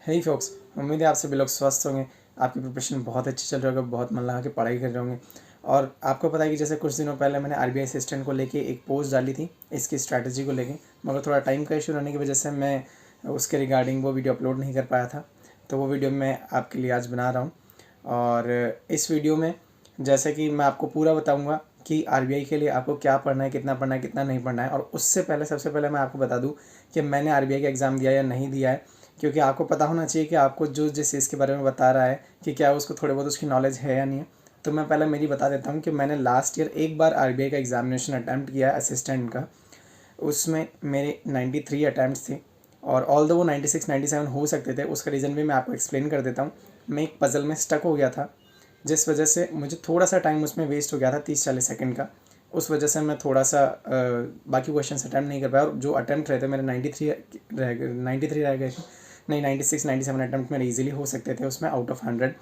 हे focus, उम्मीद है आप सभी लोग स्वस्थ होंगे। आपकी प्रिपरेशन बहुत अच्छी चल रही होगी, बहुत मन लगा के पढ़ाई कर रहे होंगे। और आपको पता है कि जैसे कुछ दिनों पहले मैंने आरबीआई असिस्टेंट को लेके एक पोस्ट डाली थी इसकी स्ट्रैटेजी को लेके, मगर थोड़ा टाइम का इशू रहने की वजह से मैं उसके रिगार्डिंग वो वीडियो अपलोड नहीं कर पाया था। तो वो वीडियो मैं आपके लिए आज बना रहा हूँ। और इस वीडियो में जैसे कि मैं आपको पूरा बताऊँगा कि आरबीआई के लिए आपको क्या पढ़ना है, कितना नहीं पढ़ना है। और उससे पहले सबसे पहले मैं आपको बता दूं कि मैंने आरबीआई का एग्ज़ाम दिया या नहीं दिया है, क्योंकि आपको पता होना चाहिए कि आपको जो जिस चीज़ के बारे में बता रहा है कि क्या उसको थोड़े बहुत उसकी नॉलेज है या नहीं है। तो मैं पहले मेरी बता देता हूँ कि मैंने लास्ट ईयर एक बार आरबीआई का एग्जामिनेशन अटैम्प्ट किया है असिस्टेंट का। उसमें मेरे 93 अटैम्प्ट्स थे और ऑल दो वो 96 97 हो सकते थे। उसका रीज़न भी मैं आपको एक्सप्लेन कर देता हूँ। मैं एक पज़ल में स्टक हो गया था, जिस वजह से मुझे थोड़ा सा टाइम उसमें वेस्ट हो गया था 30-40 सेकंड का। उस वजह से मैं थोड़ा सा बाकी क्वेश्चन अटैम्प्ट नहीं कर पाया और जो अटैम्प्ट रहे थे मेरे 93 रह गए थे। नहीं, 96 97 अटैम्प्ट मेरे इजीली हो सकते थे उसमें आउट ऑफ 100।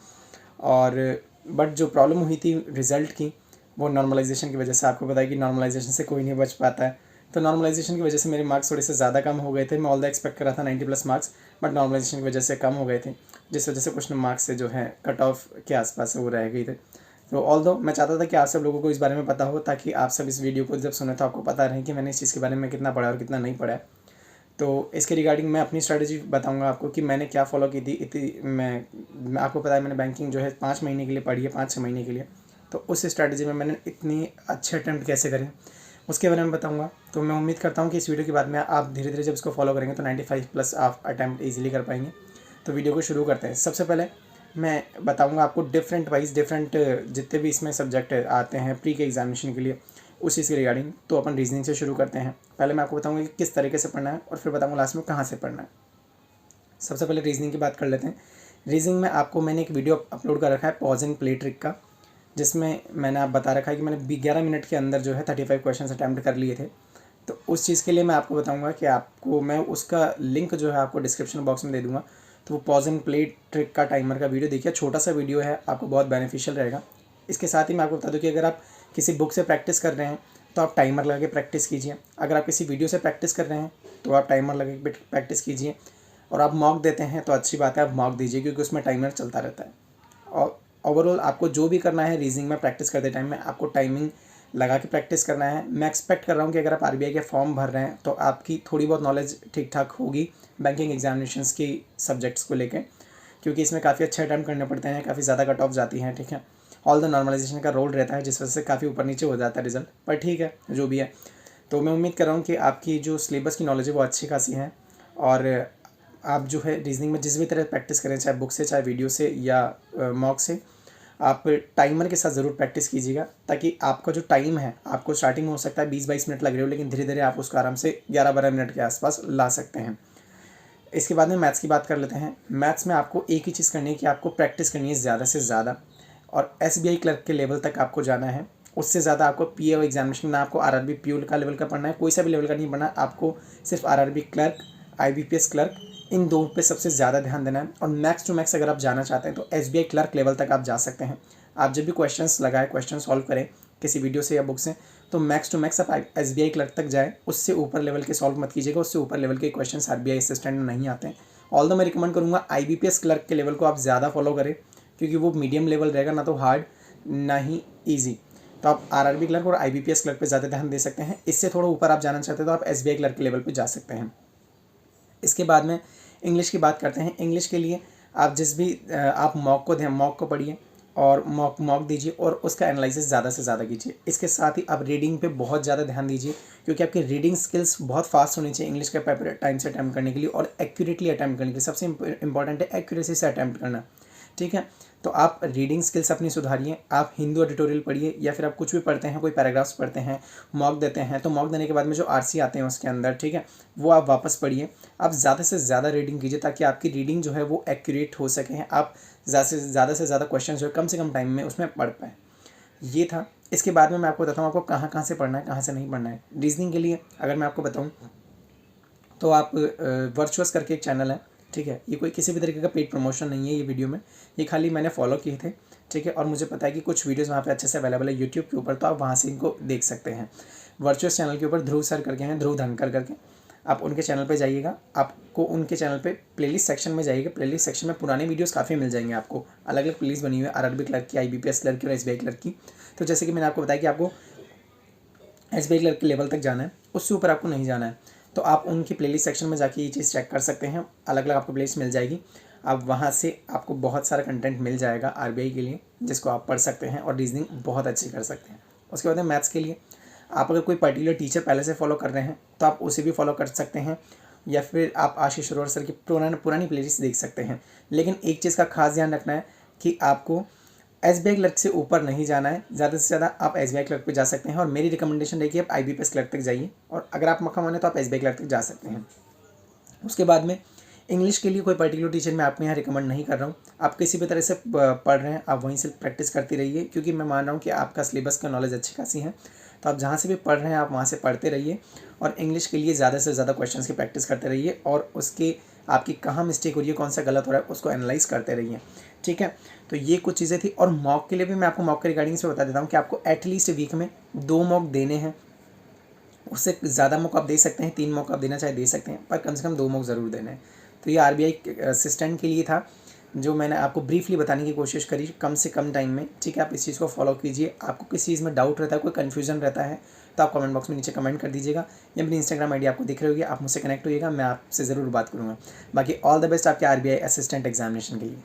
और बट जो प्रॉब्लम हुई थी रिज़ल्ट की, वो नॉर्मलाइजेशन की वजह से। आपको पता है कि नॉर्मलाइजेशन से कोई नहीं बच पाता है। तो नॉर्मलाइजेशन की वजह से मेरे मार्क्स थोड़े से ज़्यादा कम हो गए थे। मैं ऑल द एक्सपेक्ट कर रहा था 90+ मार्क्स, बट नॉर्मलाइजेशन की वजह से कम हो गए थे, जिस वजह से कुछ मार्क्स से जो है कट ऑफ के आसपास वो रह गई थे। तो ऑल दो मैं चाहता था कि आप सब लोगों को इस बारे में पता हो, ताकि आप सब इस वीडियो को जब सुने तो आपको पता रहे कि मैंने इस चीज़ के बारे में कितना पढ़ा और कितना नहीं पढ़ा है। तो इसके रिगार्डिंग मैं अपनी स्ट्रैटेजी बताऊंगा आपको कि मैंने क्या फॉलो की थी। इतनी मैं आपको पता है मैंने बैंकिंग जो है 5 महीने के लिए पढ़ी है, 5-6 महीने के लिए। तो उस स्ट्रैटेजी में मैंने इतनी अच्छे अटैम्प्ट कैसे करें उसके बारे में बताऊंगा। तो मैं उम्मीद करता हूँ कि इस वीडियो के बाद में आप धीरे धीरे जब इसको फॉलो करेंगे तो 95+ आप अटैम्प्ट ईजिली कर पाएंगे। तो वीडियो को शुरू करते हैं। सबसे पहले मैं बताऊंगा आपको डिफरेंट जितने भी इसमें सब्जेक्ट आते हैं प्री के एग्जामिनेशन के लिए, उस चीज़ के रिगार्डिंग। तो अपन रीजनिंग से शुरू करते हैं। पहले मैं आपको बताऊंगा कि किस तरीके से पढ़ना है और फिर बताऊंगा लास्ट में कहाँ से पढ़ना है। सबसे पहले रीजनिंग की बात कर लेते हैं। रीजनिंग में आपको मैंने एक वीडियो अपलोड कर रखा है पॉज एंड प्ले ट्रिक का, जिसमें मैंने आप बता रखा है कि मैंने 11 मिनट के अंदर जो है 35 क्वेश्चन अटैम्प्ट कर लिए थे। तो उस चीज़ के लिए मैं आपको बताऊंगा कि आपको मैं उसका लिंक जो है आपको डिस्क्रिप्शन बॉक्स में दे दूंगा। तो वो पॉज एंड प्ले ट्रिक का टाइमर का वीडियो देखिए, छोटा सा वीडियो है, आपको बहुत बेनिफिशियल रहेगा। इसके साथ ही मैं आपको बता दूं कि अगर आप किसी बुक से प्रैक्टिस कर रहे हैं तो आप टाइमर लगा के प्रैक्टिस कीजिए। अगर आप किसी वीडियो से प्रैक्टिस कर रहे हैं तो आप टाइमर लगा के प्रैक्टिस कीजिए। और आप मॉक देते हैं तो अच्छी बात है, आप मॉक दीजिए, क्योंकि उसमें टाइमर चलता रहता है। और ओवरऑल आपको जो भी करना है रीजनिंग में प्रैक्टिस करते टाइम में आपको टाइमिंग लगा के प्रैक्टिस करना है। मैं एक्सपेक्ट कर रहा हूँ कि अगर आप आरबीआई के फॉर्म भर रहे हैं तो आपकी थोड़ी बहुत नॉलेज ठीक ठाक होगी बैंकिंग एग्जामिनेशंस की सब्जेक्ट्स को लेकर, क्योंकि इसमें काफ़ी अच्छे अटैम्प्ट करने पड़ते हैं, काफ़ी ज़्यादा कट ऑफ जाती हैं। ठीक है, ऑल द नॉर्मलाइजेशन का रोल रहता है, जिस वजह से काफ़ी ऊपर नीचे हो जाता है रिजल्ट, पर ठीक है जो भी है। तो मैं उम्मीद कर रहा हूँ कि आपकी जो सिलेबस की नॉलेज है वो अच्छी खासी है। और आप जो है रीजनिंग में जिस भी तरह प्रैक्टिस करें, चाहे बुक से, चाहे वीडियो से या मॉक से, आप टाइमर के साथ ज़रूर प्रैक्टिस कीजिएगा, ताकि आपका जो टाइम है, आपको स्टार्टिंग में हो सकता है 20-22 मिनट लग रहे हो, लेकिन धीरे धीरे आप उसको आराम से 11-12 मिनट के आसपास ला सकते हैं। इसके बाद में मैथ्स की बात कर लेते हैं। मैथ्स में आपको एक ही चीज़ करनी है कि आपको प्रैक्टिस करनी है ज़्यादा से ज़्यादा, और एसबीआई क्लर्क के लेवल तक आपको जाना है। उससे ज़्यादा आपको पीए एग्जामिनेशन ना, आपको आरआरबी प्यूल का लेवल का पढ़ना है, कोई सा भी लेवल का नहीं पढ़ना। आपको सिर्फ आरआरबी क्लर्क, आईबीपीएस क्लर्क, इन दो पे सबसे ज़्यादा ध्यान देना है। और मैक्स टू मैक्स अगर आप जाना चाहते हैं तो एसबीआई क्लर्क लेवल तक आप जा सकते हैं। आप जब भी क्वेश्चंस लगाए, क्वेश्चन सॉल्व करें किसी वीडियो से या बुक से, तो मैक्स टू मैक्स आप एसबीआई क्लर्क तक जाए। उससे ऊपर लेवल के सॉल्व मत कीजिएगा, उससे ऊपर लेवल के क्वेश्चन आरबीआई असिस्टेंट में नहीं आते हैं। ऑल द मैं रिकमेंड करूँगा आईबीपीएस क्लर्क के लेवल को आप ज़्यादा फॉलो करें, क्योंकि वो मीडियम लेवल रहेगा, ना तो हार्ड ना ही ईजी। तो आप आरआरबी क्लर्क और आईबीपीएस क्लर्क पे ज़्यादा ध्यान दे सकते हैं। इससे थोड़ा ऊपर आप जाना चाहते हैं तो आप एसबीआई क्लर्क के लेवल पे जा सकते हैं। इसके बाद में इंग्लिश की बात करते हैं। इंग्लिश के लिए आप जिस भी आप मॉक को पढ़िए और मॉक दीजिए और उसका एनालिसिस ज़्यादा से ज़्यादा कीजिए। इसके साथ ही आप रीडिंग पे बहुत ज़्यादा ध्यान दीजिए, क्योंकि आपकी रीडिंग स्किल्स बहुत फास्ट होनी चाहिए इंग्लिश का पेपर टाइम से अटैम्प्ट करने के लिए और एक्यूरेटली अटैम्प्ट करने के लिए। सबसे इंपॉर्टेंट है एक्यूरेसी से अटैम्प्ट करना। ठीक है, तो आप रीडिंग स्किल्स अपनी सुधारिए। आप हिंदू एडिटोरियल पढ़िए, या फिर आप कुछ भी पढ़ते हैं, कोई पैराग्राफ्स पढ़ते हैं, मॉक देते हैं, तो मॉक देने के बाद में जो आरसी आते हैं उसके अंदर, ठीक है, वो आप वापस पढ़िए। आप ज़्यादा से ज़्यादा रीडिंग कीजिए, ताकि आपकी रीडिंग जो है वो एक्यूरेट हो सके, आप ज़्यादा से ज़्यादा क्वेश्चन जो है कम से कम टाइम में उसमें पढ़ पाएँ। ये था। इसके बाद में मैं आपको बताता हूँ आपको कहाँ कहाँ से पढ़ना है, कहाँ से नहीं पढ़ना है। रीजनिंग के लिए अगर मैं आपको बताऊँ तो आप वर्चुअस करके एक चैनल है, ठीक है, ये कोई किसी भी तरीके का पेड प्रमोशन नहीं है ये वीडियो में, ये खाली मैंने फॉलो किए थे। ठीक है, और मुझे पता है कि कुछ वीडियोस वहाँ पे अच्छे से अवेलेबल है यूट्यूब के ऊपर, तो आप वहाँ से इनको देख सकते हैं। वर्चुअस चैनल के ऊपर ध्रुव सर करके हैं, ध्रुव धनकर करके, आप उनके चैनल पे जाइएगा, आपको उनके चैनल पे प्लेलिस्ट सेक्शन में जाइएगा, प्लेलिस्ट सेक्शन में पुराने वीडियोस काफ़ी मिल जाएंगे आपको, अलग अलग प्लेलिस्ट बनी हुई है आरआरबी क्लर्क की, आईबीपीएस क्लर्क की और एसबीआई क्लर्क की। तो जैसे कि मैंने आपको बताया कि आपको एसबीआई क्लर्क के लेवल तक जाना है, उससे ऊपर आपको नहीं जाना है, तो आप उनकी प्लेलिस्ट सेक्शन में जाके ये चीज़ चेक कर सकते हैं, अलग अलग आपको प्लेलिस्ट मिल जाएगी। आप वहाँ से आपको बहुत सारा कंटेंट मिल जाएगा आरबीआई के लिए, जिसको आप पढ़ सकते हैं और रीजनिंग बहुत अच्छी कर सकते हैं। उसके बाद में मैथ्स के लिए आप अगर कोई पर्टिकुलर टीचर पहले से फॉलो कर रहे हैं तो आप उसे भी फॉलो कर सकते हैं, या फिर आप आशीष अरोड़ा सर की पुरानी प्लेलिस्ट देख सकते हैं। लेकिन एक चीज़ का खास ध्यान रखना है कि आपको एसबीआई क्लर्क से ऊपर नहीं जाना है, ज़्यादा से ज़्यादा आप एसबीआई क्लर्क पे जा सकते हैं, और मेरी रिकमेंडेशन रहेगी आप आईबीपीएस क्लर्क तक जाइए, और अगर आप मौका माने तो आप एसबीआई क्लर्क तक जा सकते हैं। उसके बाद में इंग्लिश के लिए कोई पर्टिकुलर टीचर मैं आपको यहाँ रिकमेंड नहीं कर रहा हूँ, आप किसी भी तरह से पढ़ रहे हैं आप वहीं से प्रैक्टिस करती रहिए, क्योंकि मैं मान रहा हूँ कि आपका सिलेबस का नॉलेज अच्छी खासी है, तो आप जहाँ से भी पढ़ रहे हैं आप वहाँ से पढ़ते रहिए, और इंग्लिश के लिए ज़्यादा से ज़्यादा क्वेश्चंस की प्रैक्टिस करते रहिए, और उसके आपकी कहाँ मिस्टेक हो रही है, कौन सा गलत हो रहा है, उसको एनालाइज करते रहिए। ठीक है, तो ये कुछ चीज़ें थी। और मॉक के लिए भी मैं आपको मॉक के रिगार्डिंग से बता देता हूँ कि आपको एटलीस्ट वीक में 2 मॉक देने हैं, उससे ज़्यादा मौका आप दे सकते हैं, 3 मौका आप देना चाहे दे सकते हैं, पर कम से कम 2 मौका ज़रूर देना है। तो ये आरबीआई असिस्टेंट के लिए था, जो मैंने आपको ब्रीफली बताने की कोशिश करी कम से कम टाइम में। ठीक है, आप इस चीज़ को फॉलो कीजिए। आपको किस चीज़ में डाउट रहता है, कोई कन्फ्यूजन रहता है, तो आप कमेंट बॉक्स में नीचे कमेंट कर दीजिएगा, या मेरी इंस्टाग्राम आईडी आपको दिख रही होगी, आप मुझसे कनेक्ट होइएगा, मैं आपसे ज़रूर बात करूँगा। बाकी ऑल द बेस्ट आपके आरबीआई असिस्टेंट एग्जामिनेशन के लिए।